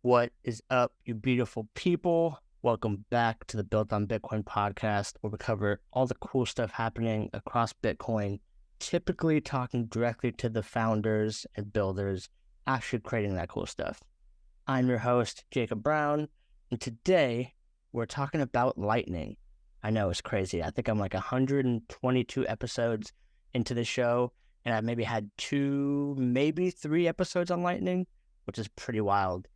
What is up, you beautiful people? Welcome back to the Built on Bitcoin podcast, where we cover all the cool stuff happening across Bitcoin, typically talking directly to the founders and builders actually creating that cool stuff. I'm your host, Jacob Brown, and today we're talking about Lightning. I know, it's crazy. I think I'm like 122 episodes into the show, and I've maybe had 2, maybe 3 episodes on Lightning, which is pretty wild.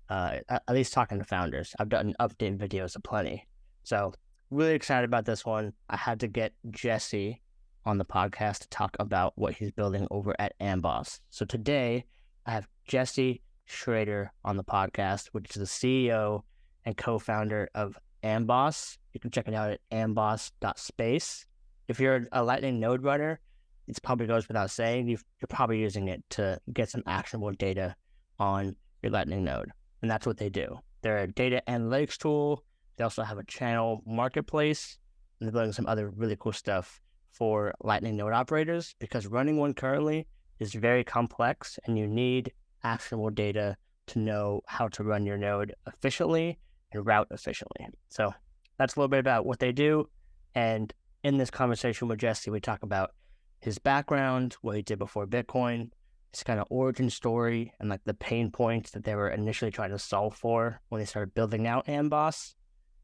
At least talking to founders. I've done update videos aplenty. So really excited about this one. I had to get Jesse on the podcast to talk about what he's building over at Amboss. So today I have Jesse Shrader on the podcast, which is the CEO and co-founder of Amboss. You can check it out at amboss.space. If you're a Lightning node runner, it probably goes without saying, you're probably using it to get some actionable data on your Lightning node. And that's what they do. They're a data analytics tool. They also have a channel marketplace. And they're building some other really cool stuff for Lightning node operators, because running one currently is very complex and you need actionable data to know how to run your node efficiently and route efficiently. So that's a little bit about what they do. And in this conversation with Jesse, we talk about his background, what he did before Bitcoin, his kind of origin story, and like the pain points that they were initially trying to solve for when they started building out Amboss.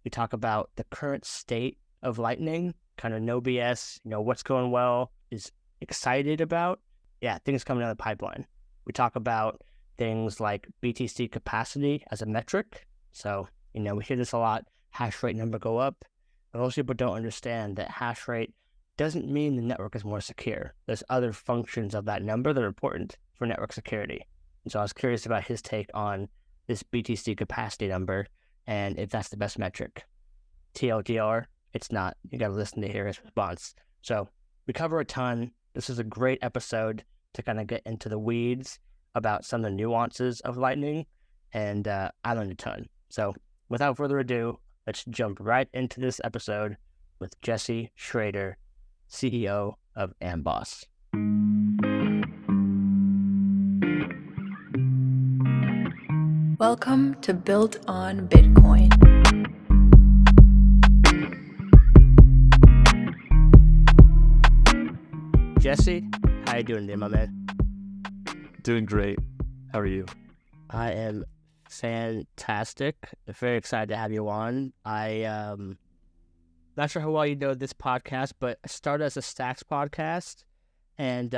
We talk about the current state of Lightning, kind of no BS, what's going well, is excited about, things coming down the pipeline. We talk about things like BTC capacity as a metric. So, we hear this a lot, hash rate number go up, but most people don't understand that hash rate doesn't mean the network is more secure. There's other functions of that number that are important for network security. And so I was curious about his take on this BTC capacity number and if that's the best metric. TLDR, it's not. You got to listen to hear his response. So we cover a ton. This is a great episode to kind of get into the weeds about some of the nuances of Lightning, and I learned a ton. So without further ado, let's jump right into this episode with Jesse Shrader, CEO of Amboss. Welcome to Built on Bitcoin. Jesse, how you doing today, my man? Doing great. How are you? I am fantastic. Very excited to have you on. Not sure how well you know this podcast, but I started as a Stacks podcast and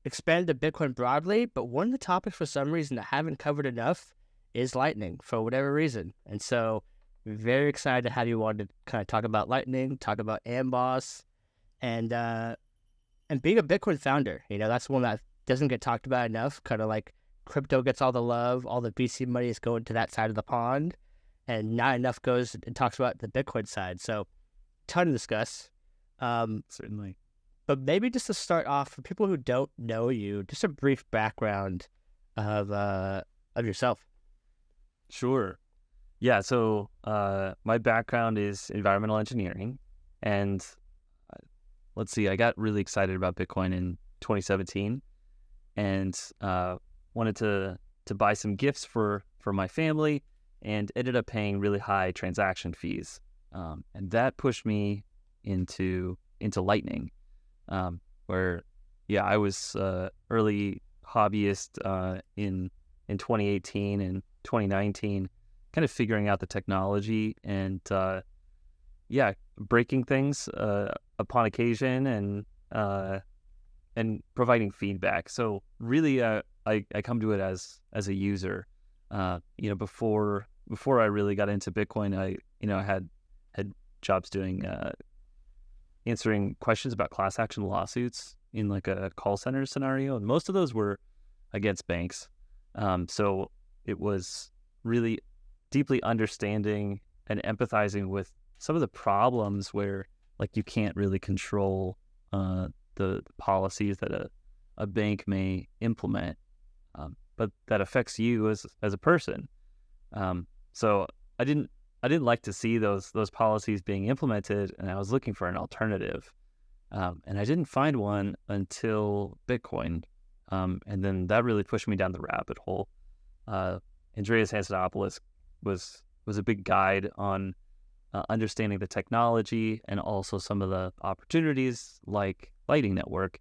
expanded to Bitcoin broadly. But one of the topics for some reason I haven't covered enough is Lightning for whatever reason. And so very excited to have you on to kind of talk about Lightning, talk about Amboss, and being a Bitcoin founder. That's one that doesn't get talked about enough. Kind of like crypto gets all the love, all the VC money is going to that side of the pond, and not enough goes and talks about the Bitcoin side. So, ton to discuss. Certainly. But maybe just to start off, for people who don't know you, just a brief background of yourself. Sure. Yeah, so my background is environmental engineering, and let's see, I got really excited about Bitcoin in 2017, and wanted to buy some gifts for my family, and ended up paying really high transaction fees, and that pushed me into Lightning, where I was early hobbyist in 2018 and 2019, kind of figuring out the technology and breaking things upon occasion and providing feedback. So really, I come to it as a user. Before I really got into Bitcoin, I had jobs doing answering questions about class action lawsuits in like a call center scenario, and most of those were against banks. So it was really deeply understanding and empathizing with some of the problems where like you can't really control the policies that a bank may implement, but that affects you as a person. So I didn't like to see those policies being implemented, and I was looking for an alternative. And I didn't find one until Bitcoin. And then that really pushed me down the rabbit hole. Andreas Antonopoulos was a big guide on understanding the technology and also some of the opportunities like Lightning Network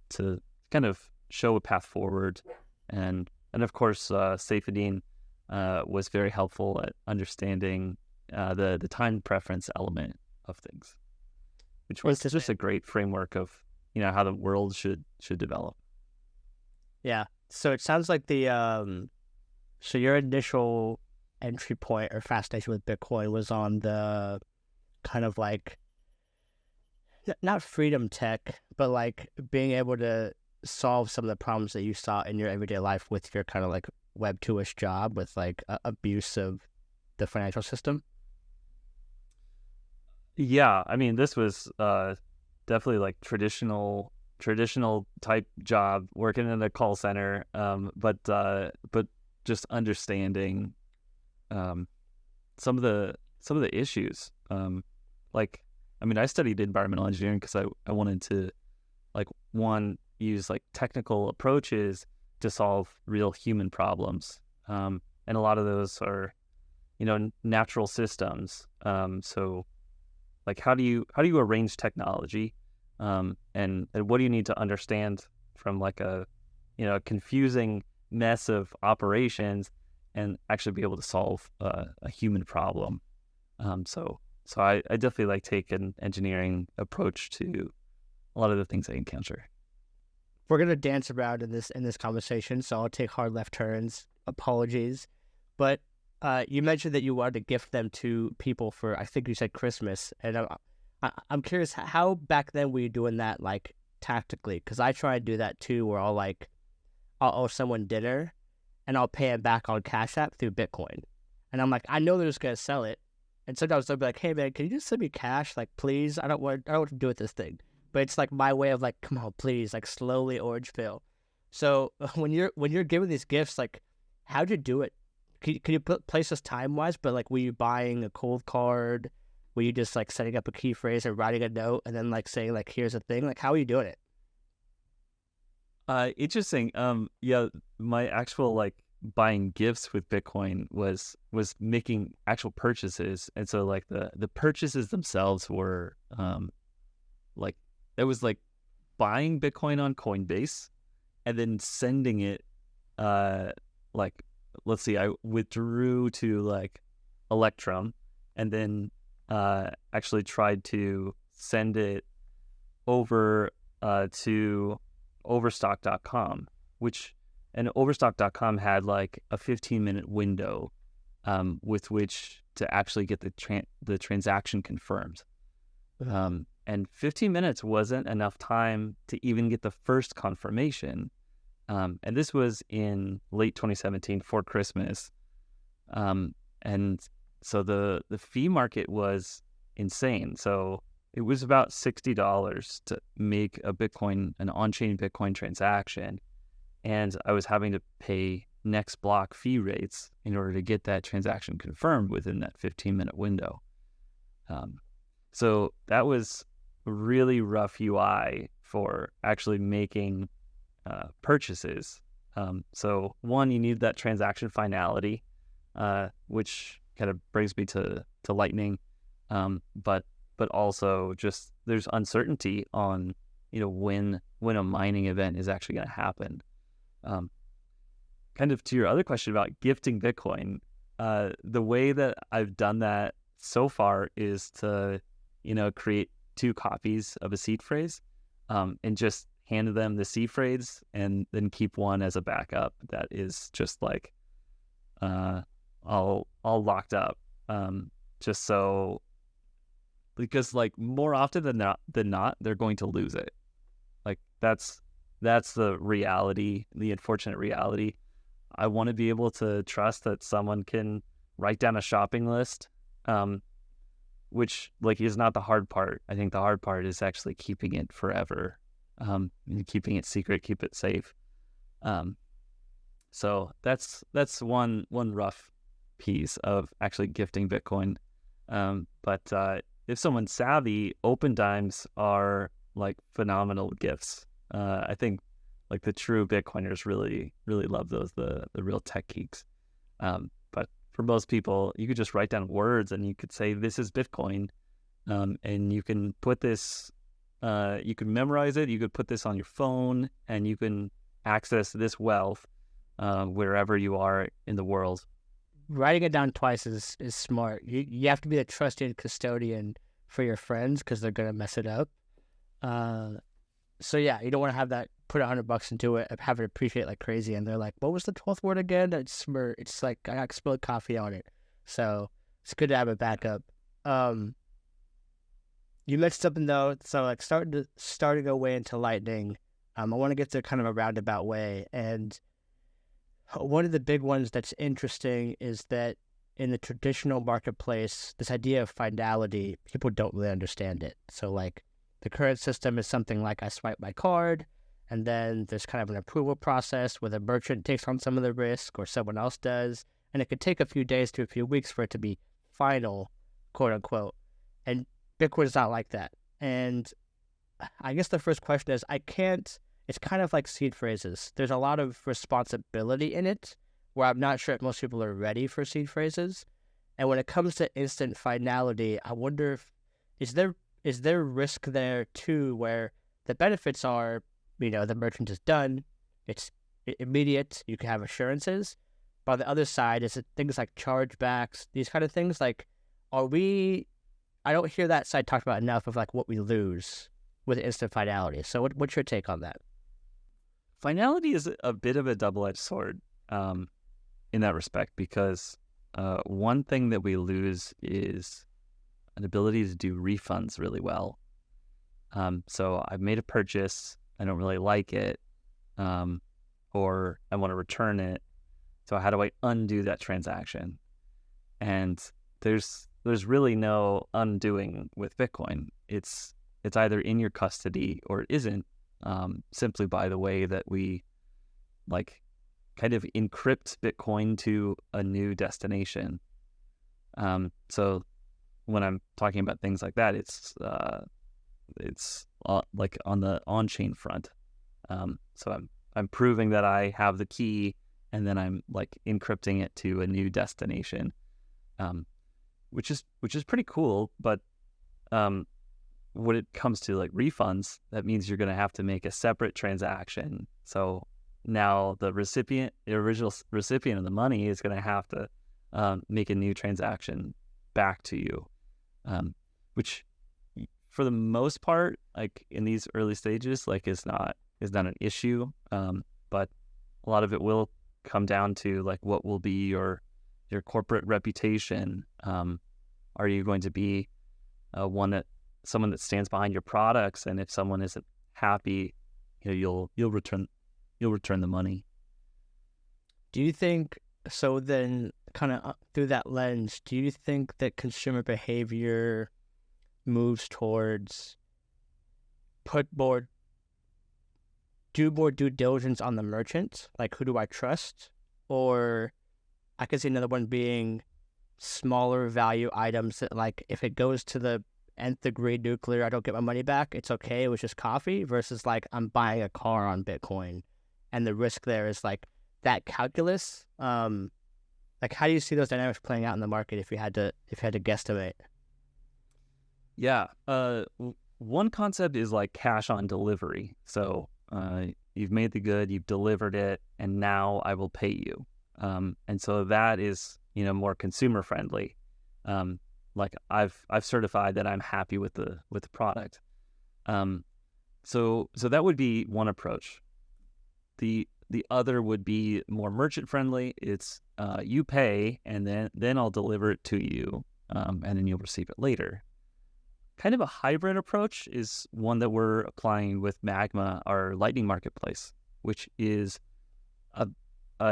to kind of show a path forward. And of course, Saifedean was very helpful at understanding the time preference element of things, which was just a great framework of how the world should develop. Yeah. So it sounds like so your initial entry point or fascination with Bitcoin was on the kind of like not freedom tech, but like being able to solve some of the problems that you saw in your everyday life with your kind of like Web 2-ish job with like abuse of the financial system. Yeah, I mean, this was definitely like traditional type job, working in a call center, but just understanding some of the issues. Like, I mean, I studied environmental engineering because I wanted to use like technical approaches to solve real human problems, and a lot of those are natural systems. So like how do you arrange technology, and what do you need to understand from like a confusing mess of operations and actually be able to solve a human problem. So I definitely like take an engineering approach to a lot of the things I encounter. We're gonna dance around in this conversation, so I'll take hard left turns. Apologies, but you mentioned that you wanted to gift them to people for, I think you said Christmas, and I'm curious how back then were you doing that like tactically? Because I try to do that too, where I'll owe someone dinner, and I'll pay it back on Cash App through Bitcoin, and I'm like, I know they're just gonna sell it, and sometimes they'll be like, hey man, can you just send me cash, like please? I don't want to do with this thing. But it's like my way of like, come on, please, like slowly orange pill. So when you're giving these gifts, like, how'd you do it? Can you place this time wise? But like, were you buying a cold card? Were you just like setting up a key phrase or writing a note and then like saying like, here's a thing? Like, how are you doing it? Interesting. Yeah, my actual like buying gifts with Bitcoin was making actual purchases, and so like the purchases themselves were like it was like buying Bitcoin on Coinbase and then sending it like, let's see, I withdrew to like Electrum and then actually tried to send it over to overstock.com, and overstock.com had like a 15-minute window with which to actually get the transaction confirmed. And 15 minutes wasn't enough time to even get the first confirmation. And this was in late 2017 for Christmas. And so the fee market was insane. So it was about $60 to make an on-chain Bitcoin transaction. And I was having to pay next block fee rates in order to get that transaction confirmed within that 15-minute window. So that was a really rough UI for actually making purchases. So one, you need that transaction finality, which kind of brings me to Lightning. But also just there's uncertainty on when a mining event is actually going to happen. Kind of to your other question about gifting Bitcoin, the way that I've done that so far is to create 2 copies of a seed phrase, and just hand them the seed phrase and then keep one as a backup that is just like all locked up, just so, because like more often than not they're going to lose it. Like that's the reality, the unfortunate reality. I want to be able to trust that someone can write down a shopping list, which like is not the hard part. I think the hard part is actually keeping it forever, and keeping it secret, keep it safe. So that's one rough piece of actually gifting Bitcoin. But if someone's savvy, open dimes are like phenomenal gifts. I think like the true Bitcoiners really love those, the real tech geeks. But for most people, you could just write down words and you could say, this is Bitcoin. And you can put this, you can memorize it, you could put this on your phone, and you can access this wealth wherever you are in the world. Writing it down twice is smart. You have to be a trusted custodian for your friends because they're going to mess it up. So yeah, you don't want to have that, put $100 into it, have it appreciate like crazy, and they're like, what was the 12th word again? It's like I got spilled coffee on it. So it's good to have a backup. You mentioned something though, so like starting away into Lightning. I want to get to kind of a roundabout way, and one of the big ones that's interesting is that in the traditional marketplace, this idea of finality, people don't really understand it. So like the current system is something like I swipe my card, and then there's kind of an approval process where the merchant takes on some of the risk or someone else does, and it could take a few days to a few weeks for it to be final, quote unquote. And Bitcoin's not like that. And I guess the first question is, it's kind of like seed phrases. There's a lot of responsibility in it where I'm not sure if most people are ready for seed phrases. And when it comes to instant finality, I wonder if, is there risk there too, where the benefits are, the merchant is done, it's immediate, you can have assurances. But on the other side, is it things like chargebacks, these kind of things, like, I don't hear that side talked about enough of like what we lose with instant finality. So what's your take on that? Finality is a bit of a double-edged sword in that respect, because one thing that we lose is an ability to do refunds really well. So I've made a purchase, I don't really like it, or I want to return it. So how do I undo that transaction? And there's really no undoing with Bitcoin. It's either in your custody or it isn't, simply by the way that we like kind of encrypt Bitcoin to a new destination. So when I'm talking about things like that, it's like on the on-chain front. So I'm proving that I have the key, and then I'm like encrypting it to a new destination. Which is pretty cool, but when it comes to like refunds, that means you're going to have to make a separate transaction. So now the original recipient of the money is going to have to make a new transaction back to you, which for the most part, like in these early stages, like is not an issue. But a lot of it will come down to like what will be your corporate reputation. Are you going to be someone that stands behind your products? And if someone isn't happy, you'll return the money. Do you think so? Then, kind of through that lens, do you think that consumer behavior moves towards do more due diligence on the merchant? Like, who do I trust? Or I could see another one being smaller value items that, like, if it goes to the nth degree nuclear, I don't get my money back, it's okay, it was just coffee, versus like I'm buying a car on Bitcoin and the risk there is like that calculus. Like, how do you see those dynamics playing out in the market if you had to guesstimate? Yeah. One concept is like cash on delivery. So you've made the good, you've delivered it, and now I will pay you. And so that is, more consumer friendly. Like I've certified that I'm happy with the product. So that would be one approach. The other would be more merchant friendly. It's you pay, and then I'll deliver it to you, and then you'll receive it later. Kind of a hybrid approach is one that we're applying with Magma, our Lightning marketplace, which is a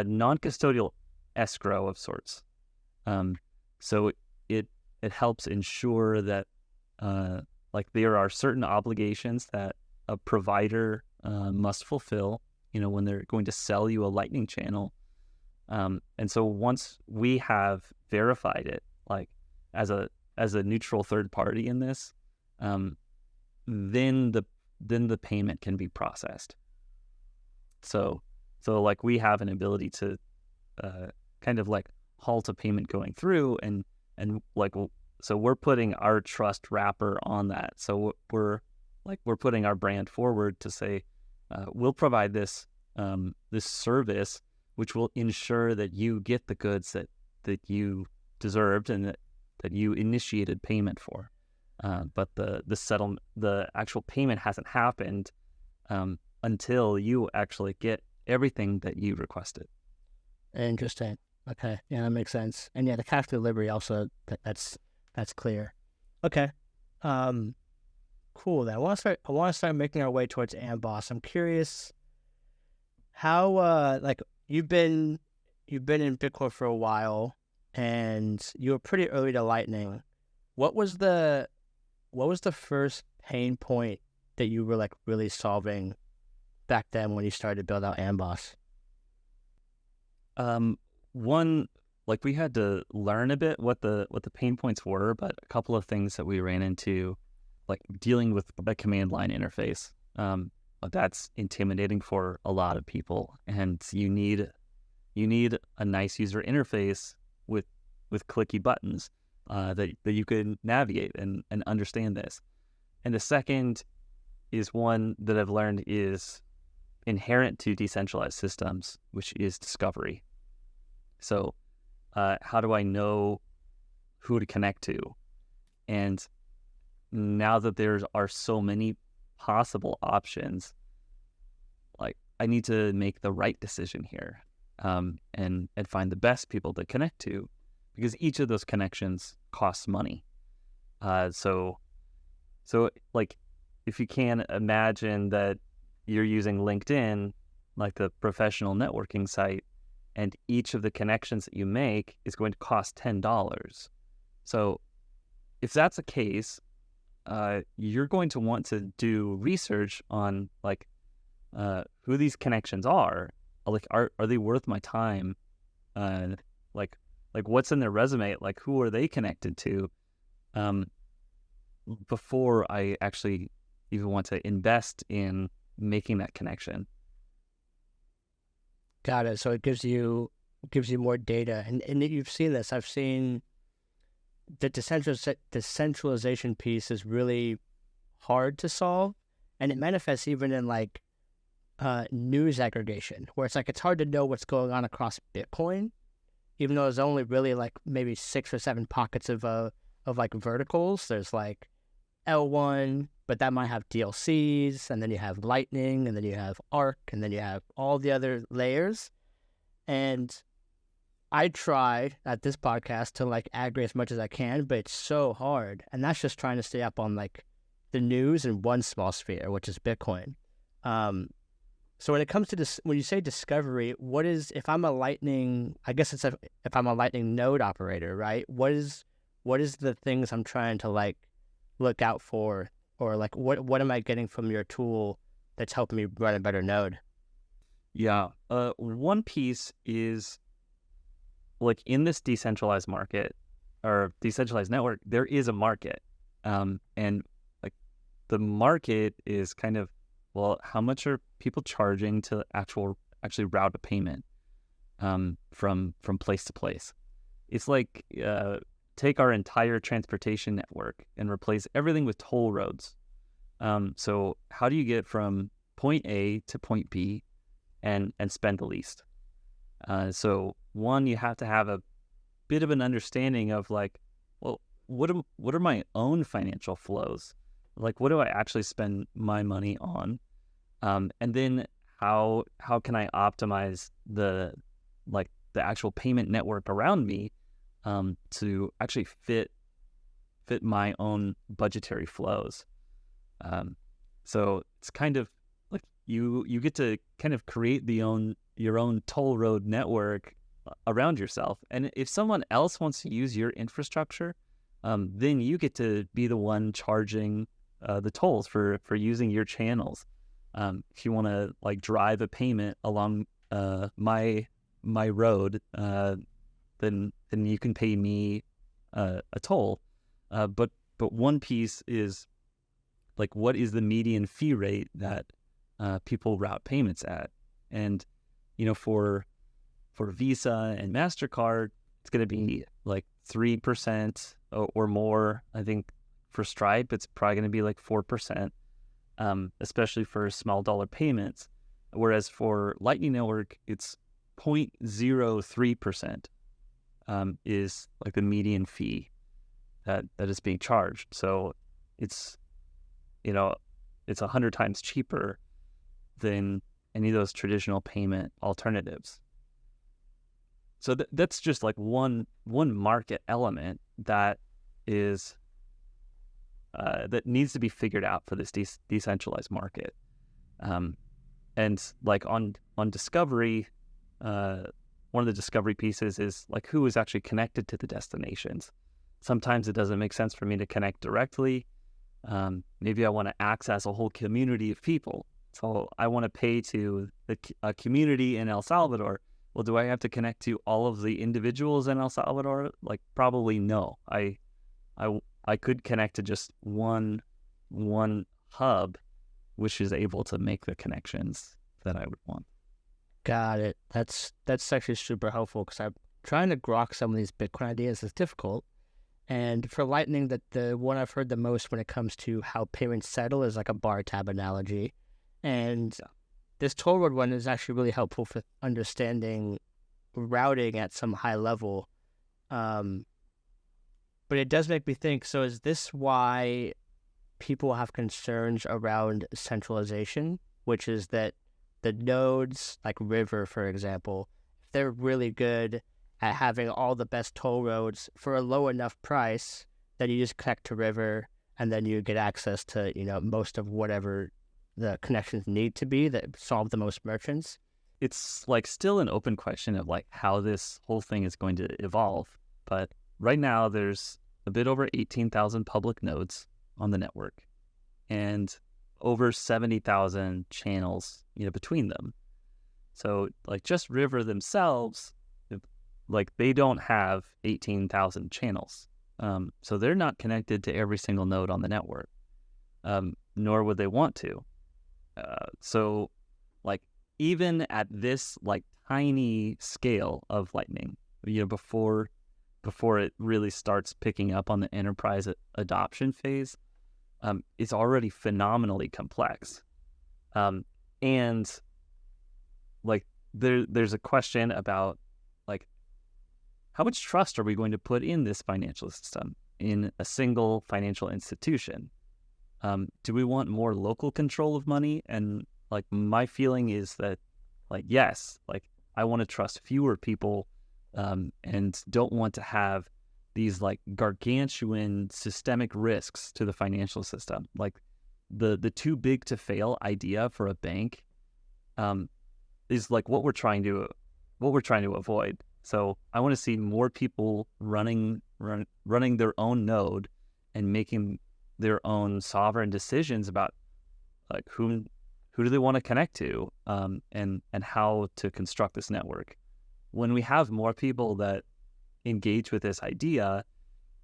non-custodial escrow of sorts. So it helps ensure that like there are certain obligations that a provider must fulfill, when they're going to sell you a Lightning channel. And so once we have verified it, like as a neutral third party in this, then the payment can be processed. So like we have an ability to kind of like halt a payment going through, and so we're putting our trust wrapper on that. So we're putting our brand forward to say we'll provide this service which will ensure that you get the goods that you deserved and that you initiated payment for. But the actual payment hasn't happened until you actually get everything that you requested. Interesting. Okay. Yeah, that makes sense. And yeah, the cash delivery also, that's clear. Okay. Cool. Then I want to start making our way towards Amboss. I'm curious how you've been in Bitcoin for a while, and you were pretty early to Lightning. What was the first pain point that you were really solving back then when you started to build out Amboss? One, we had to learn a bit what the pain points were, but a couple of things that we ran into, dealing with the command line interface. That's intimidating for a lot of people, and you need a nice user interface with clicky buttons that you can navigate and understand this. And the second is one that I've learned is inherent to decentralized systems, which is discovery. So how do I know who to connect to? And now that there are so many possible options, I need to make the right decision here, and find the best people to connect to, because each of those connections costs money. So if you can imagine that you're using LinkedIn, the professional networking site, and each of the connections that you make is going to cost $10. So if that's the case, you're going to want to do research on who these connections are. Are they worth my time? What's in their resume? Who are they connected to? Before I actually even want to invest in making that connection. Got it. So it gives you more data, and you've seen this. I've seen the decentralization piece is really hard to solve, and it manifests even in news aggregation, where it's hard to know what's going on across Bitcoin, even though there's only really maybe 6 or 7 pockets of verticals. There's L1, but that might have DLCs, and then you have Lightning, and then you have Arc, and then you have all the other layers. And I try at this podcast to aggregate as much as I can, but it's so hard. And that's just trying to stay up on the news in one small sphere, which is Bitcoin. So when it comes to this, when you say discovery, what is, if I'm a Lightning, I guess if I'm a Lightning node operator, right? What is the things I'm trying to look out for, or what am I getting from your tool that's helping me run a better node? Yeah. One piece is in this decentralized market or decentralized network, there is a market. And the market is kind of, how much are people charging to actually route a payment from place to place? It's take our entire transportation network and replace everything with toll roads. So how do you get from point A to point B and spend the least? So one, you have to have a bit of an understanding of what are my own financial flows? What do I actually spend my money on? And then how can I optimize the actual payment network around me to actually fit my own budgetary flows? So it's kind of you get to kind of create your own toll road network around yourself. And if someone else wants to use your infrastructure, then you get to be the one charging the tolls for using your channels. If you want to drive a payment along my road, then you can pay me a toll. But one piece is what is the median fee rate that people route payments at? And for Visa and MasterCard, it's going to be like 3% or more. I think for Stripe, it's probably going to be like 4%, especially for small dollar payments. Whereas for Lightning Network, it's 0.03% is like the median fee that is being charged. So it's, it's 100 times cheaper than any of those traditional payment alternatives. So that's just like one market element that is that needs to be figured out for this decentralized market. And like on Discovery, one of the discovery pieces is like who is actually connected to the destinations. Sometimes it doesn't make sense for me to connect directly. Maybe I want to access a whole community of people. So I want to pay to a community in El Salvador. Well, do I have to connect to all of the individuals in El Salvador? Like, probably no. I could connect to just one hub, which is able to make the connections that I would want. Got it. That's actually super helpful because I'm trying to grok some of these Bitcoin ideas. It's difficult. And for Lightning, the one I've heard the most when it comes to how payments settle is like a bar tab analogy. And this toll road one is actually really helpful for understanding routing at some high level. But it does make me think, so is this why people have concerns around centralization, which is that the nodes, like River, for example, if they're really good at having all the best toll roads for a low enough price, then you just connect to River and then you get access to, most of whatever the connections need to be that solve the most merchants. It's like still an open question of like how this whole thing is going to evolve. But right now there's a bit over 18,000 public nodes on the network and over 70,000 channels, between them. So like just River themselves, like they don't have 18,000 channels. So they're not connected to every single node on the network, nor would they want to. So like even at this like tiny scale of Lightning, before it really starts picking up on the enterprise adoption phase, it's already phenomenally complex. And like there's a question about like how much trust are we going to put in this financial system, in a single financial institution? Do we want more local control of money? And like my feeling is that like yes, like I want to trust fewer people and don't want to have these like gargantuan systemic risks to the financial system. Like the too big to fail idea for a bank is like what we're trying to avoid. So I want to see more people running their own node and making their own sovereign decisions about like who do they want to connect to and how to construct this network. When we have more people that engage with this idea,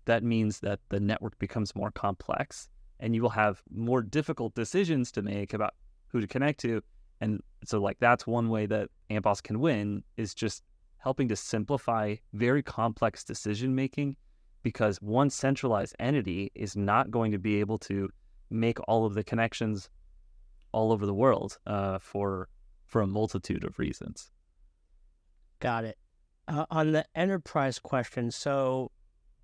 that means that the network becomes more complex and you will have more difficult decisions to make about who to connect to. And so like that's one way that Amboss can win, is just helping to simplify very complex decision making, because one centralized entity is not going to be able to make all of the connections all over the world for a multitude of reasons. Got it. On the enterprise question, so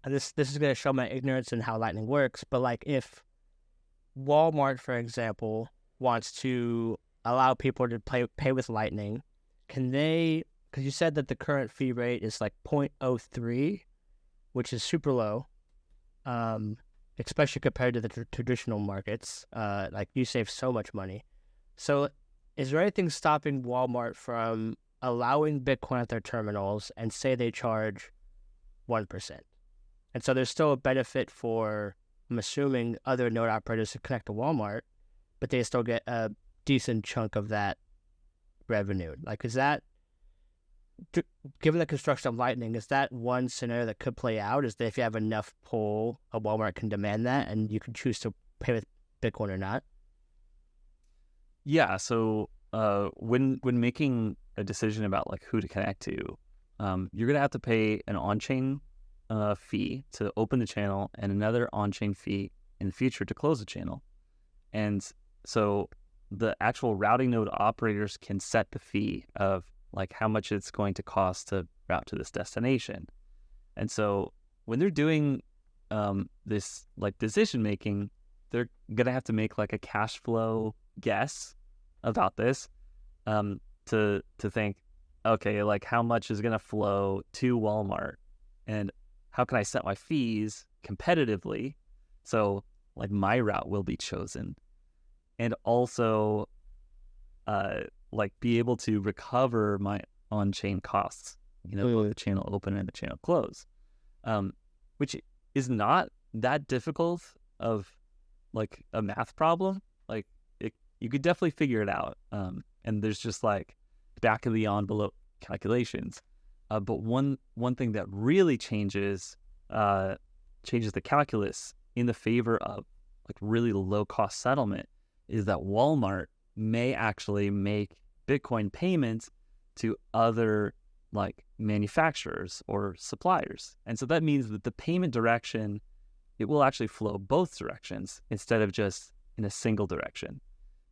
this is going to show my ignorance in how Lightning works, but like if Walmart, for example, wants to allow people to pay with Lightning, can they, because you said that the current fee rate is like 0.03, which is super low, especially compared to the traditional markets. Like you save so much money. So is there anything stopping Walmart from allowing Bitcoin at their terminals and say they charge 1%? And so there's still a benefit for, I'm assuming, other node operators to connect to Walmart, but they still get a decent chunk of that revenue. Like, is that, given the construction of Lightning, is that one scenario that could play out? Is that if you have enough pull, a Walmart can demand that and you can choose to pay with Bitcoin or not? Yeah. So when making a decision about like who to connect to, you're going to have to pay an on-chain fee to open the channel and another on-chain fee in the future to close the channel. And so the actual routing node operators can set the fee of like how much it's going to cost to route to this destination. And so when they're doing this like decision making, they're gonna have to make like a cash flow guess about this to think, okay, like how much is gonna flow to Walmart, and how can I set my fees competitively so like my route will be chosen, and also like be able to recover my on-chain costs, both the channel open and the channel close, which is not that difficult of like a math problem. Like you could definitely figure it out. And there's just like back of the envelope calculations. But one thing that really changes the calculus in the favor of like really low cost settlement is that Walmart may actually make Bitcoin payments to other like manufacturers or suppliers. And so that means that the payment direction, it will actually flow both directions instead of just in a single direction.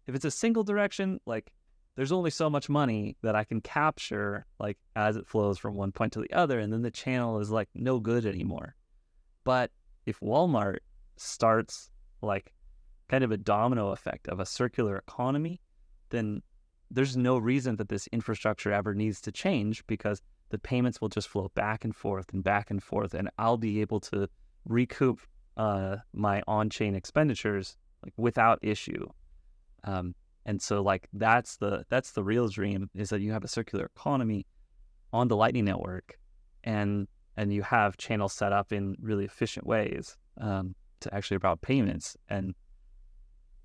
If it's a single direction, like there's only so much money that I can capture like as it flows from one point to the other, and then the channel is like no good anymore. But if Walmart starts like kind of a domino effect of a circular economy, then there's no reason that this infrastructure ever needs to change, because the payments will just flow back and forth, and I'll be able to recoup my on-chain expenditures like without issue. And so like that's the real dream, is that you have a circular economy on the Lightning Network, and you have channels set up in really efficient ways to actually route payments and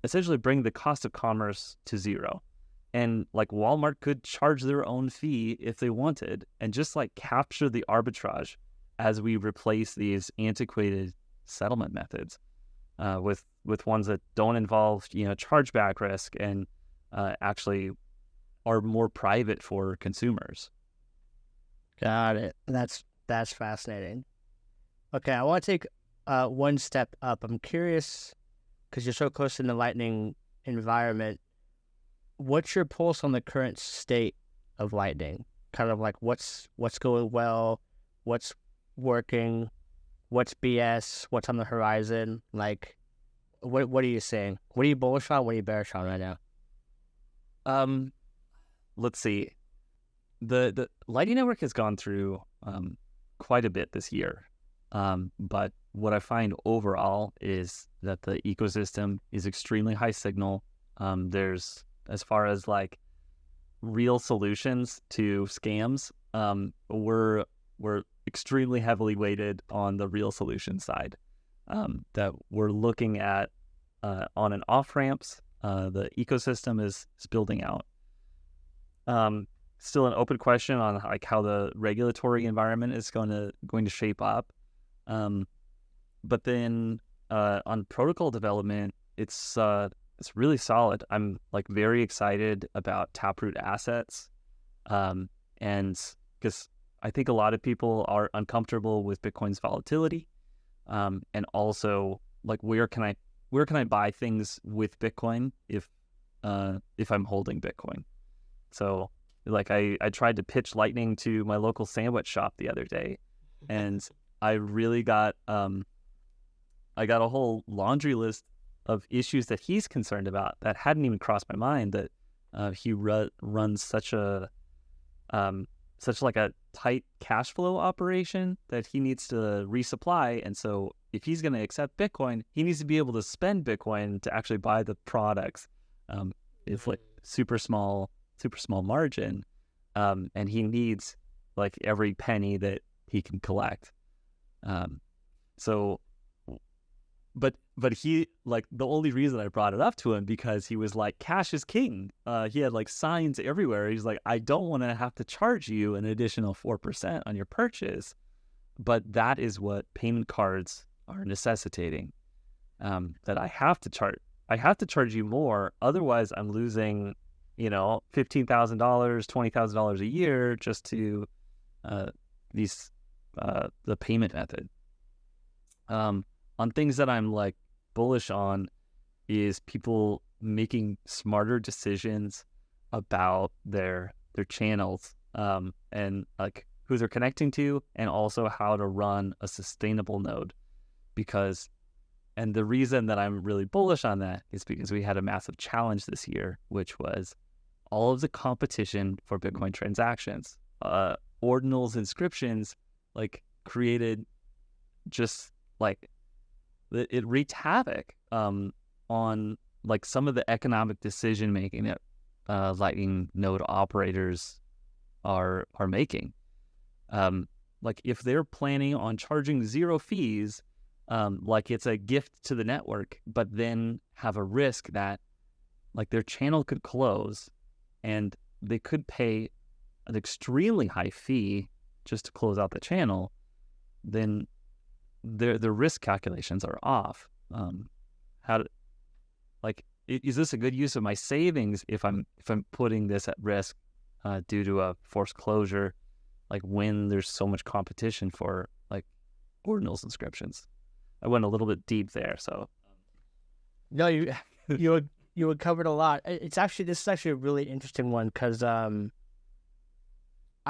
essentially bring the cost of commerce to zero. And like Walmart could charge their own fee if they wanted, and just like capture the arbitrage as we replace these antiquated settlement methods with ones that don't involve chargeback risk and actually are more private for consumers. Got it. That's fascinating. Okay, I want to take one step up. I'm curious, because you're so close in the Lightning environment, what's your pulse on the current state of Lightning? Kind of like what's going well, what's working, what's BS, what's on the horizon? Like, what are you saying? What are you bullish on? What are you bearish on right now? Let's see. The Lightning Network has gone through quite a bit this year. But what I find overall is that the ecosystem is extremely high signal. There's, as far as like real solutions to scams, we're extremely heavily weighted on the real solution side. That we're looking at on and off ramps. The ecosystem is building out. Still an open question on like how the regulatory environment is going to shape up. But then on protocol development, it's really solid. I'm like very excited about Taproot assets, and because I think a lot of people are uncomfortable with Bitcoin's volatility, and also like where can I buy things with Bitcoin if I'm holding Bitcoin. So like I tried to pitch Lightning to my local sandwich shop the other day, and I really got I got a whole laundry list of issues that he's concerned about that hadn't even crossed my mind, that he runs such like a tight cash flow operation that he needs to resupply. And so if he's going to accept Bitcoin, he needs to be able to spend Bitcoin to actually buy the products. It's like super small margin. And he needs like every penny that he can collect. But he, like, the only reason I brought it up to him, because he was like, cash is king. He had like signs everywhere. He's like, I don't want to have to charge you an additional 4% on your purchase. But that is what payment cards are necessitating. That I have to charge you more. Otherwise I'm losing, $15,000, $20,000 a year just to these the payment method. On things that I'm like bullish on is people making smarter decisions about their channels, and like who they're connecting to, and also how to run a sustainable node. And the reason that I'm really bullish on that is because we had a massive challenge this year, which was all of the competition for Bitcoin transactions. Ordinals inscriptions like created just like it wreaked havoc on like some of the economic decision making that Lightning node operators are making. Like if they're planning on charging zero fees, like it's a gift to the network, but then have a risk that like their channel could close and they could pay an extremely high fee just to close out the channel, then the risk calculations are off. Is this a good use of my savings if I'm putting this at risk due to a forced closure, like when there's so much competition for like Ordinals inscriptions? I went a little bit deep there, so. No, you covered a lot. This is actually a really interesting one because I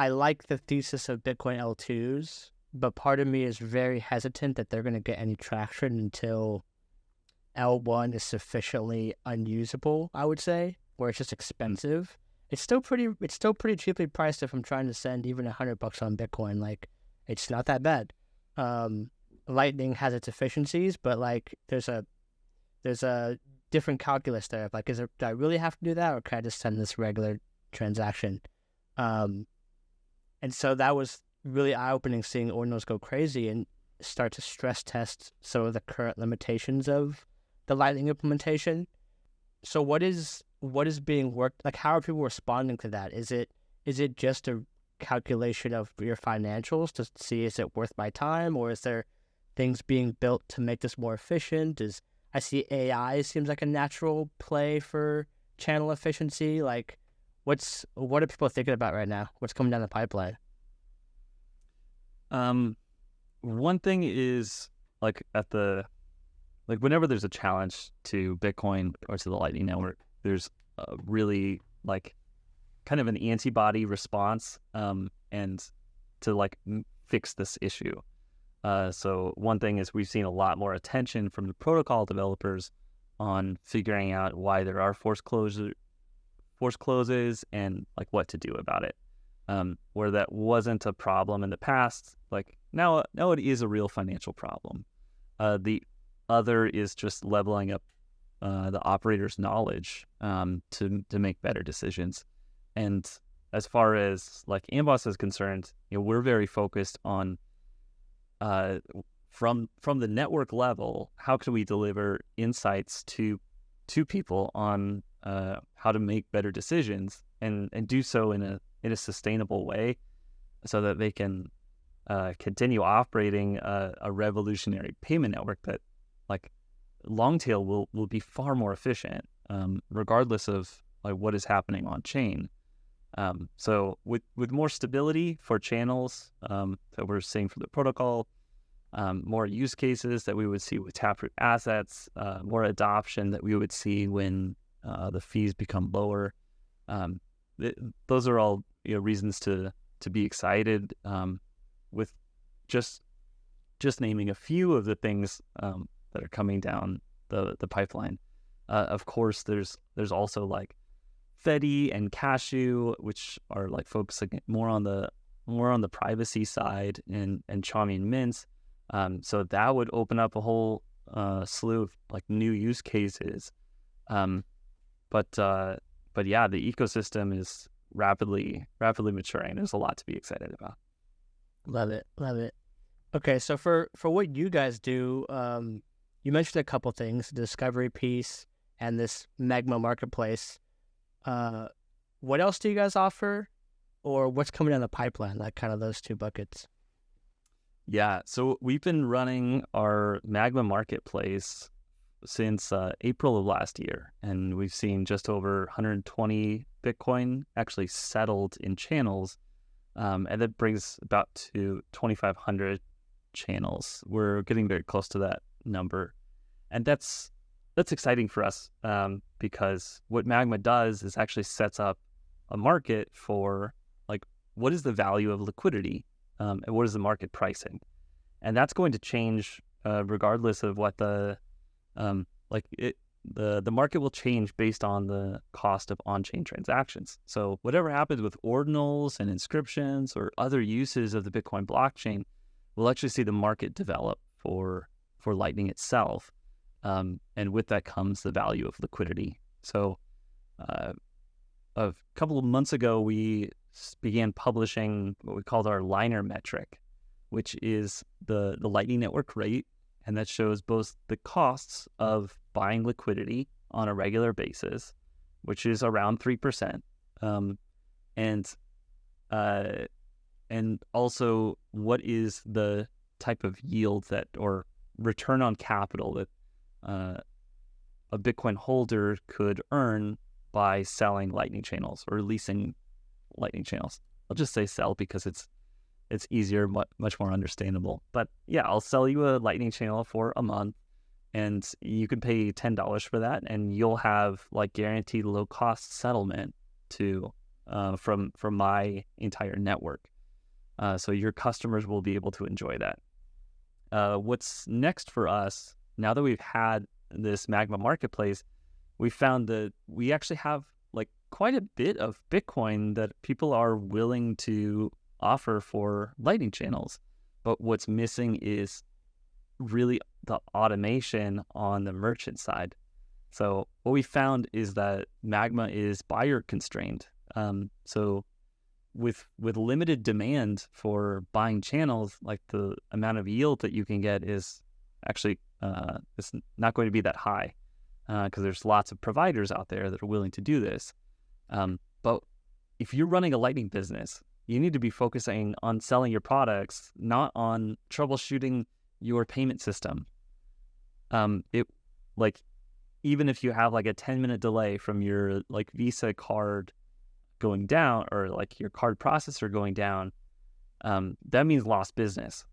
like the thesis of Bitcoin L2s, but part of me is very hesitant that they're going to get any traction until L1 is sufficiently unusable, I would say, where it's just expensive. It's still pretty cheaply priced if I'm trying to send even $100 on Bitcoin. Like, it's not that bad. Lightning has its efficiencies, but like there's a different calculus there. Like, do I really have to do that, or can I just send this regular transaction? And so that was really eye-opening, seeing Ordinals go crazy and start to stress test some of the current limitations of the Lightning implementation. So what is being worked? Like, how are people responding to that? Is it just a calculation of your financials to see is it worth my time, or is there things being built to make this more efficient? I see AI seems like a natural play for channel efficiency. Like, what are people thinking about right now? What's coming down the pipeline? One thing is like whenever there's a challenge to Bitcoin or to the Lightning Network, there's a really like kind of an antibody response, and to like fix this issue. So one thing is we've seen a lot more attention from the protocol developers on figuring out why there are forced closes and like what to do about it. Where that wasn't a problem in the past, like now it is a real financial problem. The other is just leveling up the operator's knowledge to make better decisions. And as far as like Amboss is concerned, we're very focused on from the network level, how can we deliver insights to people on how to make better decisions and do so in a sustainable way, so that they can continue operating a revolutionary payment network that, like, long tail will be far more efficient, regardless of like what is happening on chain. So with more stability for channels that we're seeing for the protocol, more use cases that we would see with Taproot assets, more adoption that we would see when the fees become lower. Those are all reasons to be excited. With just naming a few of the things that are coming down the pipeline. Of course, there's also like Fedi and Cashew, which are like focusing more on the privacy side, and Chaumian mints. So that would open up a whole slew of like new use cases. But yeah, the ecosystem is rapidly maturing. There's a lot to be excited about. Love it. Okay, so for what you guys do, you mentioned a couple things: the discovery piece and this Magma marketplace. What else do you guys offer, or what's coming down the pipeline? Like kind of those two buckets. Yeah, so we've been running our Magma marketplace since April of last year, and we've seen just over 120 Bitcoin actually settled in channels and that brings about to 2,500 channels. We're getting very close to that number, and that's exciting for us because what Magma does is actually sets up a market for like what is the value of liquidity and what is the market pricing, and that's going to change regardless of what the market will change based on the cost of on-chain transactions. So whatever happens with ordinals and inscriptions or other uses of the Bitcoin blockchain, we'll actually see the market develop for Lightning itself. And with that comes the value of liquidity. So a couple of months ago, we began publishing what we called our liner metric, which is the Lightning Network rate, and that shows both the costs of buying liquidity on a regular basis, which is around 3%, and also what is the type of yield that or return on capital that a Bitcoin holder could earn by selling Lightning channels or leasing Lightning channels. I'll just say sell because it's easier, much more understandable. But yeah, I'll sell you a Lightning channel for a month, and you can pay $10 for that, and you'll have like guaranteed low cost settlement from my entire network. So your customers will be able to enjoy that. What's next for us, now that we've had this Magma marketplace, we found that we actually have like quite a bit of Bitcoin that people are willing to offer for Lightning channels. But what's missing is really the automation on the merchant side. So what we found is that Magma is buyer constrained. So with limited demand for buying channels, like the amount of yield that you can get is actually it's not going to be that high because there's lots of providers out there that are willing to do this. But if you're running a Lightning business, you need to be focusing on selling your products, not on troubleshooting your payment system. Even if you have like a 10-minute delay from your like Visa card going down or like your card processor going down, that means lost business.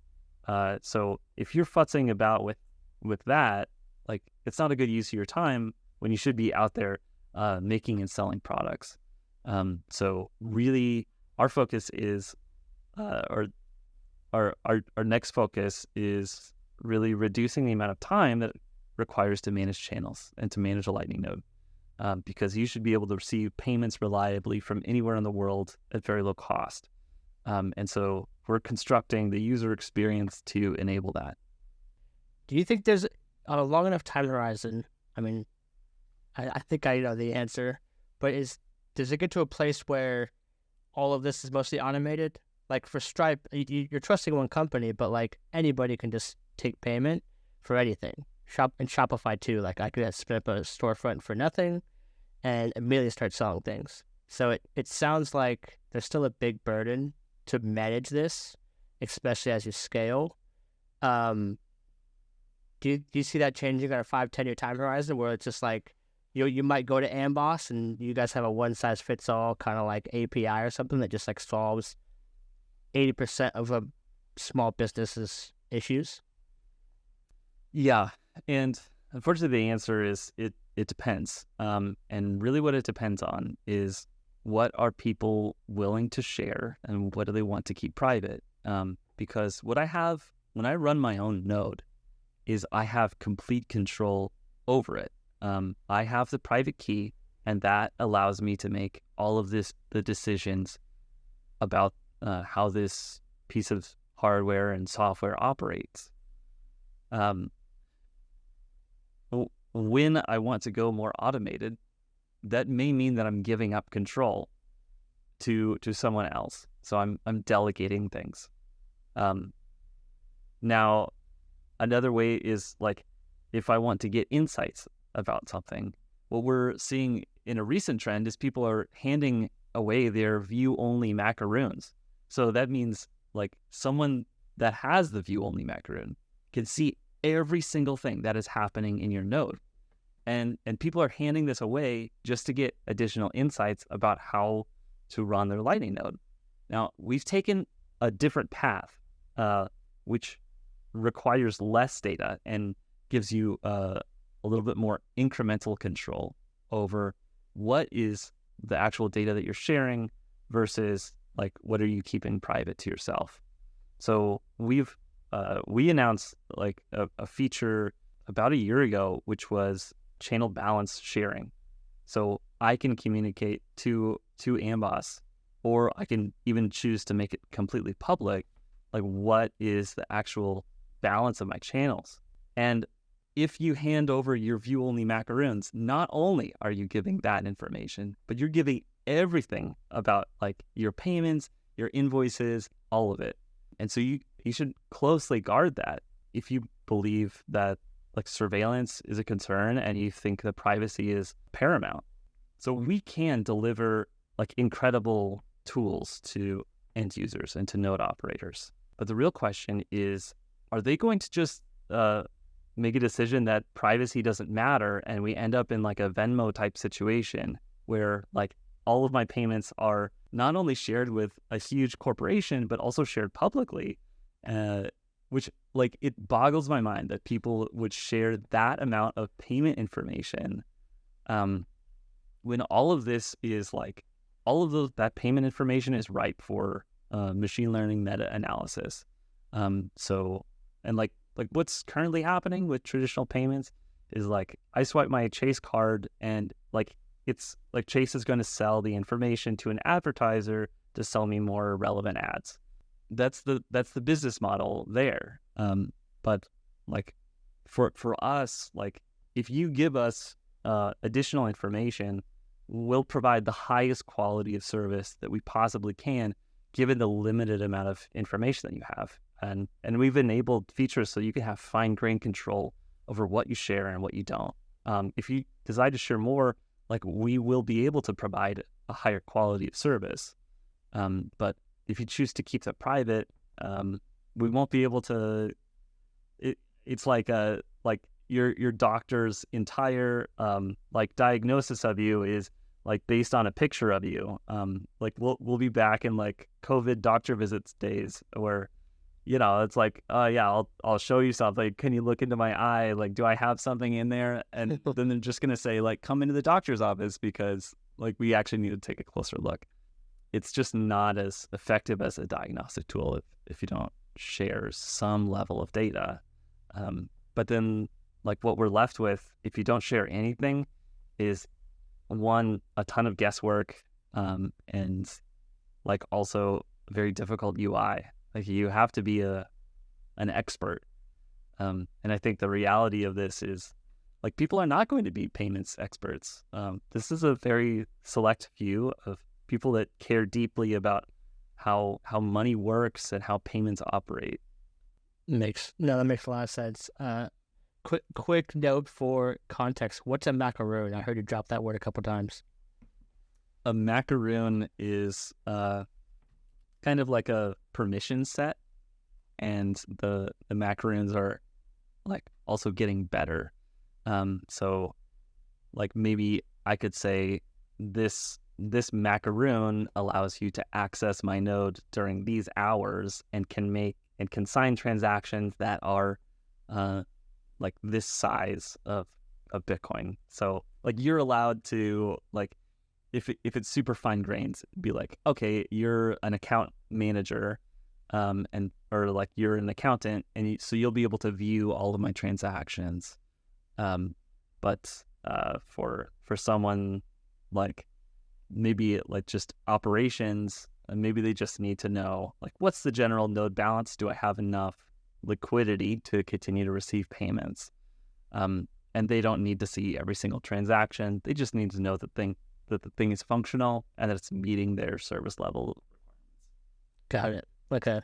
So if you're futzing about with that, like it's not a good use of your time when you should be out there making and selling products. So really, our focus is, our next focus is really reducing the amount of time that it requires to manage channels and to manage a Lightning node, because you should be able to receive payments reliably from anywhere in the world at very low cost. And so we're constructing the user experience to enable that. Do you think there's on a long enough time horizon? I mean, I think I know the answer, but does it get to a place where all of this is mostly automated? Like for Stripe, you're trusting one company, but like anybody can just take payment for anything. Shopify too. Like I could spin up a storefront for nothing and immediately start selling things. So it sounds like there's still a big burden to manage this, especially as you scale. Do you see that changing on a 5-10 year time horizon where it's just like you might go to Amboss and you guys have a one size fits all kind of like API or something that just like solves 80% of a small business's issues? Yeah, and unfortunately the answer is it depends. And really what it depends on is what are people willing to share and what do they want to keep private? Because what I have when I run my own node is I have complete control over it. I have the private key, and that allows me to make all of the decisions about how this piece of hardware and software operates. When I want to go more automated, that may mean that I'm giving up control to someone else. So I'm delegating things. Now, another way is like if I want to get insights about something, what we're seeing in a recent trend is people are handing away their view-only macaroons. So that means like someone that has the view-only macaroon can see every single thing that is happening in your node. And people are handing this away just to get additional insights about how to run their Lightning node. Now, we've taken a different path, which requires less data and gives you a little bit more incremental control over what is the actual data that you're sharing versus like what are you keeping private to yourself. So we announced like a feature about a year ago, which was channel balance sharing. So I can communicate to Amboss, or I can even choose to make it completely public, like what is the actual balance of my channels. And if you hand over your view-only macaroons, not only are you giving that information, but you're giving everything about like your payments, your invoices, all of it. And so you should closely guard that if you believe that like surveillance is a concern and you think that privacy is paramount. So we can deliver like incredible tools to end users and to node operators. But the real question is, are they going to just make a decision that privacy doesn't matter and we end up in like a Venmo type situation where like all of my payments are not only shared with a huge corporation, but also shared publicly, which like it boggles my mind that people would share that amount of payment information when all of this is like, all of that payment information is ripe for machine learning meta-analysis. So, and like what's currently happening with traditional payments is like, I swipe my Chase card and like, it's like Chase is going to sell the information to an advertiser to sell me more relevant ads. That's the business model there. But like for us, like if you give us additional information, we'll provide the highest quality of service that we possibly can, given the limited amount of information that you have. And we've enabled features so you can have fine-grained control over what you share and what you don't. If you decide to share more, like we will be able to provide a higher quality of service. But if you choose to keep that private, we won't be able to. It's like your doctor's entire like diagnosis of you is like based on a picture of you. Like we'll be back in like COVID doctor visits days where, you know, it's like, oh yeah, I'll show you something. Can you look into my eye? Like, do I have something in there? And then they're just gonna say like, come into the doctor's office because like we actually need to take a closer look. It's just not as effective as a diagnostic tool if you don't share some level of data. But then like what we're left with, if you don't share anything, is one, a ton of guesswork, and like also very difficult UI. Like you have to be an expert. And I think the reality of this is like people are not going to be payments experts. This is a very select few of people that care deeply about how money works and how payments operate. That makes a lot of sense. Quick note for context. What's a macaroon? I heard you drop that word a couple times. A macaroon is kind of like a permission set, and the macaroons are like also getting better. So like maybe I could say this macaroon allows you to access my node during these hours and can sign transactions that are like this size of Bitcoin. So like you're allowed to like, if it's super fine grained, be like, okay, you're an account manager, or like you're an accountant, and so you'll be able to view all of my transactions. But for someone like maybe like just operations, maybe they just need to know like what's the general node balance? Do I have enough liquidity to continue to receive payments? And they don't need to see every single transaction. They just need to know that the thing is functional and that it's meeting their service level requirements. Got it. Like a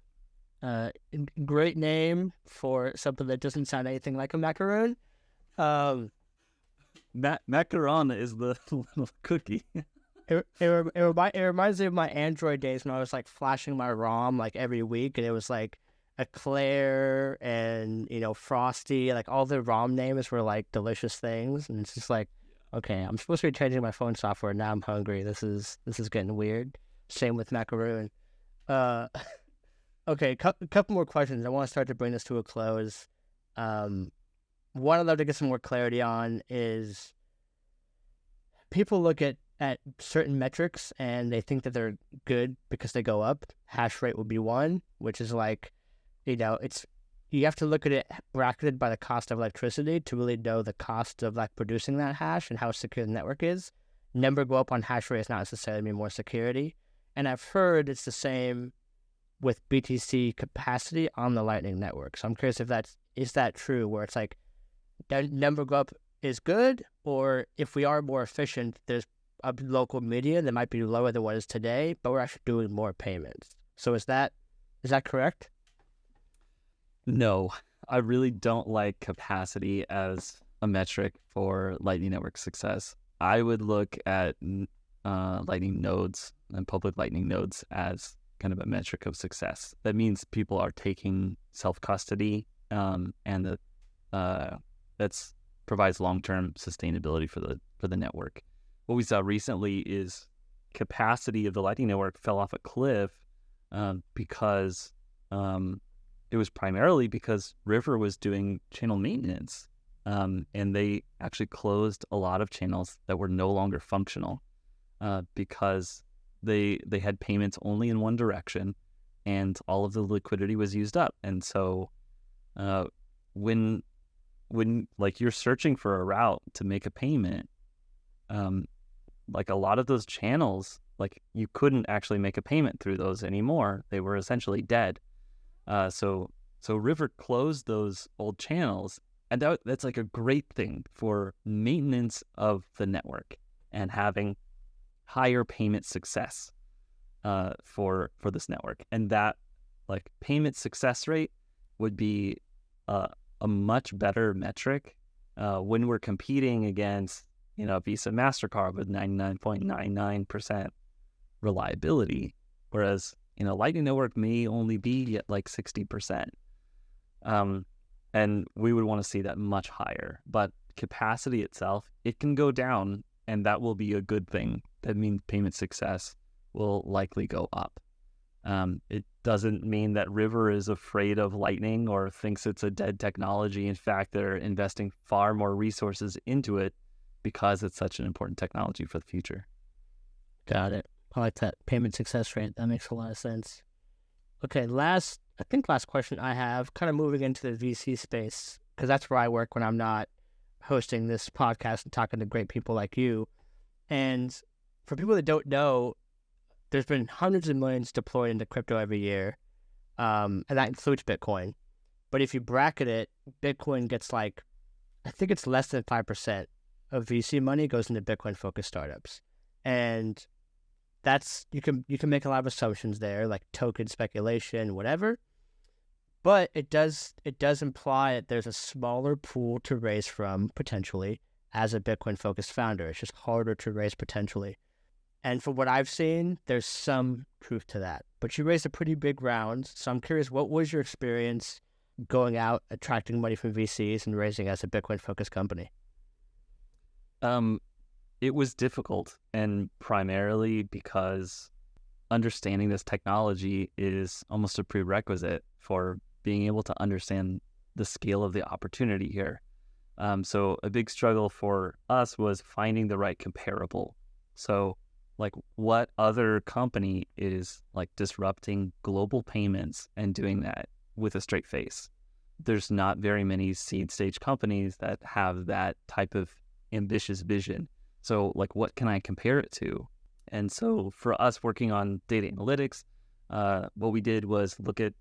great name for something that doesn't sound anything like a macaroon. Macaron is the little cookie. It reminds me of my Android days when I was like flashing my ROM like every week, and it was like Eclair and Frosty, like all the ROM names were like delicious things, and it's just like, okay, I'm supposed to be changing my phone software. Now I'm hungry. This is getting weird. Same with macaroon. Uh, okay, a couple more questions. I want to start to bring this to a close. One I'd love to get some more clarity on is people look at certain metrics and they think that they're good because they go up. Hash rate would be one, which is like, it's you have to look at it bracketed by the cost of electricity to really know the cost of like producing that hash and how secure the network is. Number go up on hash rate is not necessarily mean more security. And I've heard it's the same with BTC capacity on the Lightning Network. So I'm curious if is that true, where it's like that number go up is good, or if we are more efficient, there's a local median that might be lower than what is today, but we're actually doing more payments. So is that correct? No, I really don't like capacity as a metric for Lightning Network success. I would look at Lightning nodes and public Lightning nodes as kind of a metric of success. That means people are taking self-custody, and that's provides long-term sustainability for the network. What we saw recently is capacity of the Lightning Network fell off a cliff because it was primarily because River was doing channel maintenance, and they actually closed a lot of channels that were no longer functional because they had payments only in one direction, and all of the liquidity was used up. And so when like you're searching for a route to make a payment, like a lot of those channels, like you couldn't actually make a payment through those anymore. They were essentially dead. So River closed those old channels, and that's like a great thing for maintenance of the network and having higher payment success for this network. And that like payment success rate would be a much better metric when we're competing against Visa, MasterCard with 99.99% reliability, whereas Lightning Network may only be at like 60%. And we would want to see that much higher. But capacity itself, it can go down, and that will be a good thing. That means payment success will likely go up. It doesn't mean that River is afraid of Lightning or thinks it's a dead technology. In fact, they're investing far more resources into it because it's such an important technology for the future. Got it. I like that payment success rate. That makes a lot of sense. Okay, last question I have, kind of moving into the VC space, because that's where I work when I'm not hosting this podcast and talking to great people like you. And for people that don't know, there's been hundreds of millions deployed into crypto every year, and that includes Bitcoin. But if you bracket it, Bitcoin gets like, I think it's less than 5% of VC money goes into Bitcoin-focused startups. And that's, you can make a lot of assumptions there, like token speculation, whatever. But it does imply that there's a smaller pool to raise from, potentially, as a Bitcoin-focused founder. It's just harder to raise potentially. And from what I've seen, there's some truth to that. But you raised a pretty big round, so I'm curious, what was your experience going out, attracting money from VCs and raising as a Bitcoin-focused company? It was difficult, and primarily because understanding this technology is almost a prerequisite for being able to understand the scale of the opportunity here. So a big struggle for us was finding the right comparable. So like, what other company is like disrupting global payments and doing that with a straight face? There's not very many seed stage companies that have that type of ambitious vision. So like, what can I compare it to? And so for us working on data analytics, what we did was look at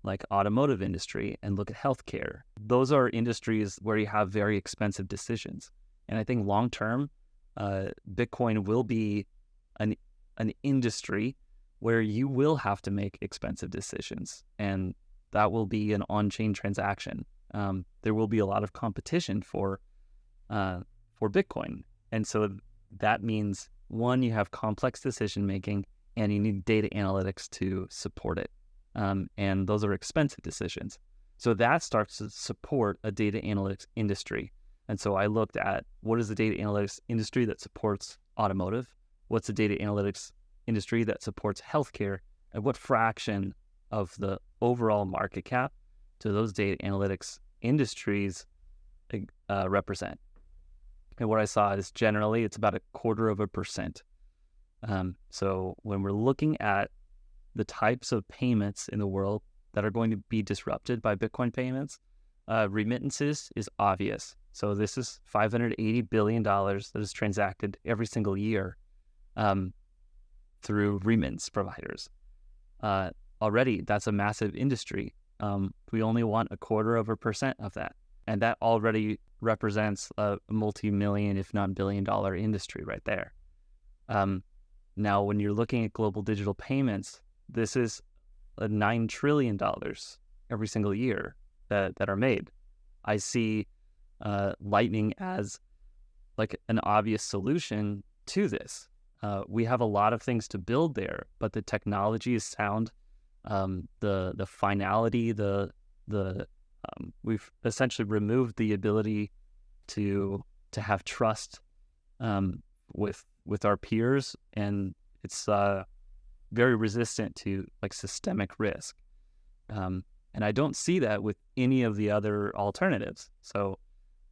like automotive industry and look at healthcare. Those are industries where you have very expensive decisions. And I think long term, Bitcoin will be an industry where you will have to make expensive decisions, and that will be an on-chain transaction. There will be a lot of competition for Bitcoin, and so that means, one, you have complex decision making, and you need data analytics to support it, and those are expensive decisions. So that starts to support a data analytics industry. And so I looked at, what is the data analytics industry that supports automotive? What's the data analytics industry that supports healthcare? what fraction of the overall market cap do those data analytics industries represent? And what I saw is generally it's about 0.25%. So when we're looking at the types of payments in the world that are going to be disrupted by Bitcoin payments, remittances is obvious. So this is $580 billion that is transacted every single year through remittance providers. Already, that's a massive industry. We only want 0.25% of that. And that already represents a multi-million, if not billion-dollar industry right there. Now, when you're looking at global digital payments, this is $9 trillion every single year that are made. I see Lightning as like an obvious solution to this. We have a lot of things to build there, but the technology is sound. The finality, we've essentially removed the ability to have trust with our peers, and it's very resistant to like systemic risk. And I don't see that with any of the other alternatives. So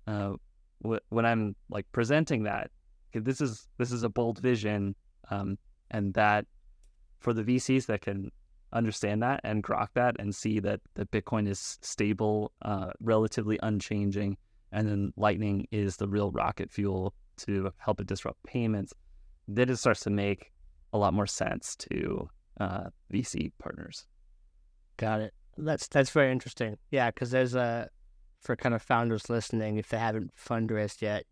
when I'm like presenting that, this is a bold vision, and that for the VCs that can understand that and grok that and see that Bitcoin is stable, relatively unchanging, and then Lightning is the real rocket fuel to help it disrupt payments, then it starts to make a lot more sense to VC partners. Got it. That's very interesting. Yeah, because there's for kind of founders listening, if they haven't fundraised yet,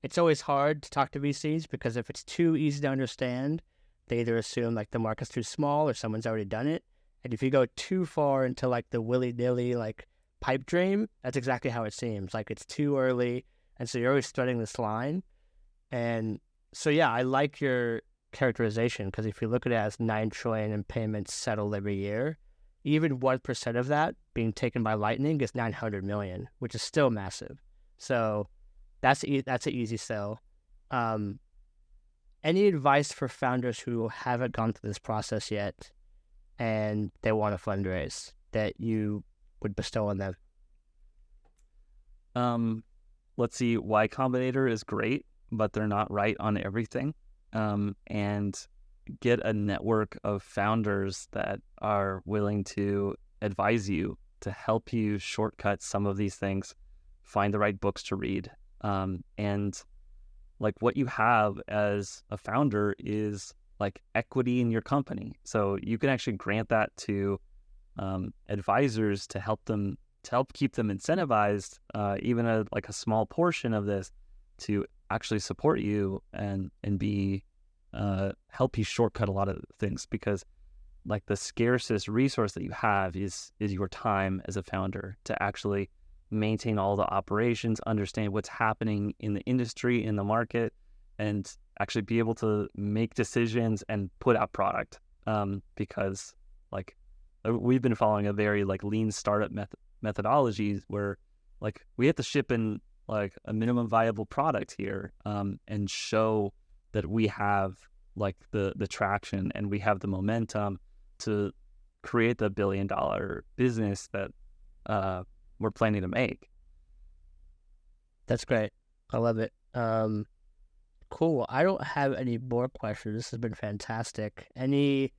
it's always hard to talk to VCs because if it's too easy to understand, they either assume like the market's too small or someone's already done it. And if you go too far into like the willy-nilly like pipe dream, that's exactly how it seems. Like it's too early, and so you're always threading this line. And so yeah, I like your characterization because if you look at it as 9 trillion in payments settled every year, even 1% of that being taken by Lightning is 900 million, which is still massive. So that's an easy sell. Any advice for founders who haven't gone through this process yet and they want to fundraise that you would bestow on them? Let's see. Y Combinator is great, but they're not right on everything. And get a network of founders that are willing to advise you, to help you shortcut some of these things, find the right books to read. And like what you have as a founder is like equity in your company. So you can actually grant that to advisors to help keep them incentivized, even a small portion of this to actually support you and be help you shortcut a lot of things, because like the scarcest resource that you have is your time as a founder to actually maintain all the operations, understand what's happening in the industry, in the market, and actually be able to make decisions and put out product. Because like we've been following a very like lean startup methodologies where like we have to ship in like a minimum viable product here, and show that we have like the traction and we have the momentum to create the $1 billion business that we're planning to make. That's great. I love it. Cool. I don't have any more questions. This has been fantastic. Any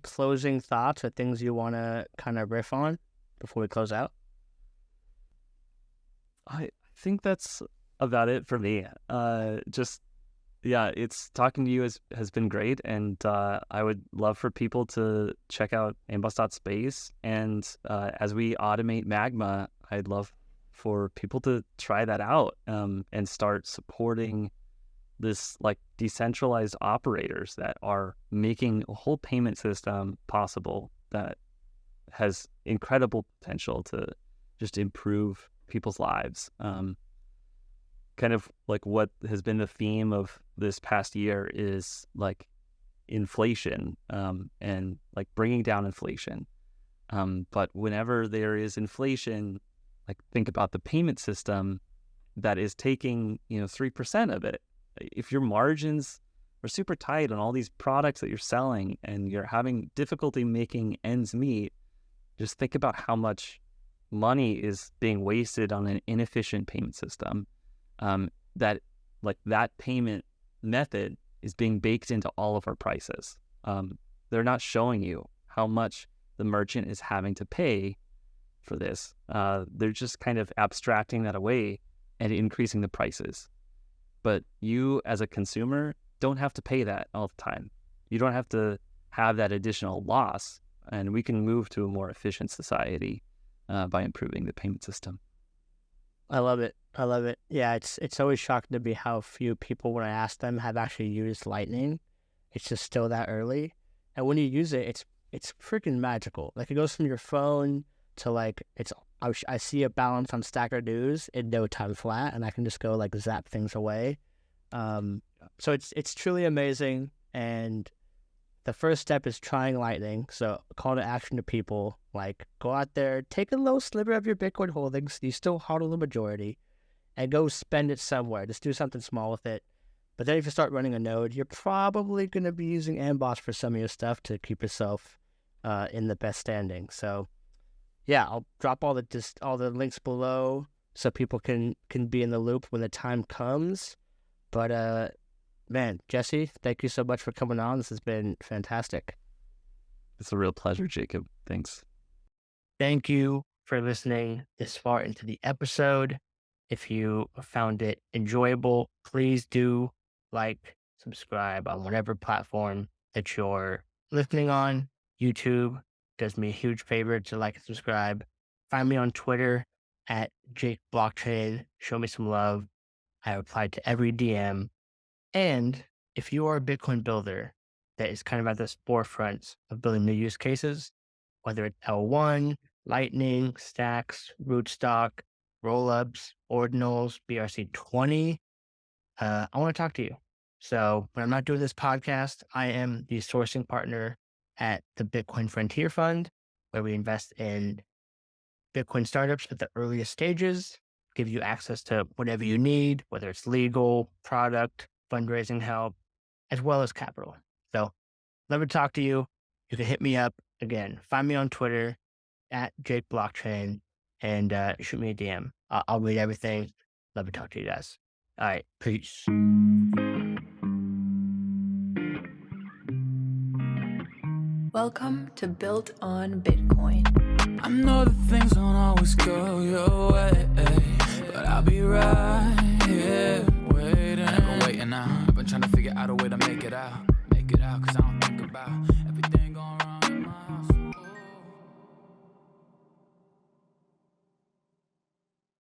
closing thoughts or things you want to kind of riff on before we close out? I think that's about it for me. It's talking to you has been great, and I would love for people to check out Amboss.space. And as we automate Magma, I'd love for people to try that out and start supporting this like decentralized operators that are making a whole payment system possible that has incredible potential to just improve people's lives. Kind of like what has been the theme of this past year is like inflation, and like bringing down inflation. But whenever there is inflation, like think about the payment system that is taking 3% of it. If your margins we're super tight on all these products that you're selling and you're having difficulty making ends meet, just think about how much money is being wasted on an inefficient payment system. That payment method is being baked into all of our prices. They're not showing you how much the merchant is having to pay for this. They're just kind of abstracting that away and increasing the prices. But you as a consumer don't have to pay that all the time. You don't have to have that additional loss, and we can move to a more efficient society by improving the payment system. I love it. I love it. Yeah, it's always shocking to me how few people, when I ask them, have actually used Lightning. It's just still that early. And when you use it, it's freaking magical. Like, it goes from your phone to like, I see a balance on Stacker News in no time flat, and I can just go like zap things away. So it's truly amazing. And the first step is trying Lightning. So call to action to people, like, go out there, take a little sliver of your Bitcoin holdings. You still hodl the majority, and go spend it somewhere. Just do something small with it. But then if you start running a node, you're probably going to be using Amboss for some of your stuff to keep yourself in the best standing. So yeah, I'll drop all the links below so people can be in the loop when the time comes. But man, Jesse, thank you so much for coming on. This has been fantastic. It's a real pleasure, Jacob. Thanks. Thank you for listening this far into the episode. If you found it enjoyable, please do like, subscribe on whatever platform that you're listening on. YouTube does me a huge favor to like and subscribe. Find me on Twitter at Jake Blockchain. Show me some love. I reply to every DM. And if you are a Bitcoin builder that is kind of at the forefront of building new use cases, whether it's L1, Lightning, Stacks, Rootstock, Rollups, Ordinals, BRC20, I want to talk to you. So when I'm not doing this podcast, I am the sourcing partner at the Bitcoin Frontier Fund, where we invest in Bitcoin startups at the earliest stages, give you access to whatever you need, whether it's legal, product, fundraising help, as well as capital. So love to talk to you. You can hit me up. Again, find me on Twitter at Jake Blockchain and shoot me a DM. I'll read everything. Love to talk to you guys. All right. Peace. Welcome to Built on Bitcoin. I know that things don't always go your way, but I'll be right here waiting. I've been waiting now. I've been trying to figure out a way to make it out. Cause I don't think about everything going wrong.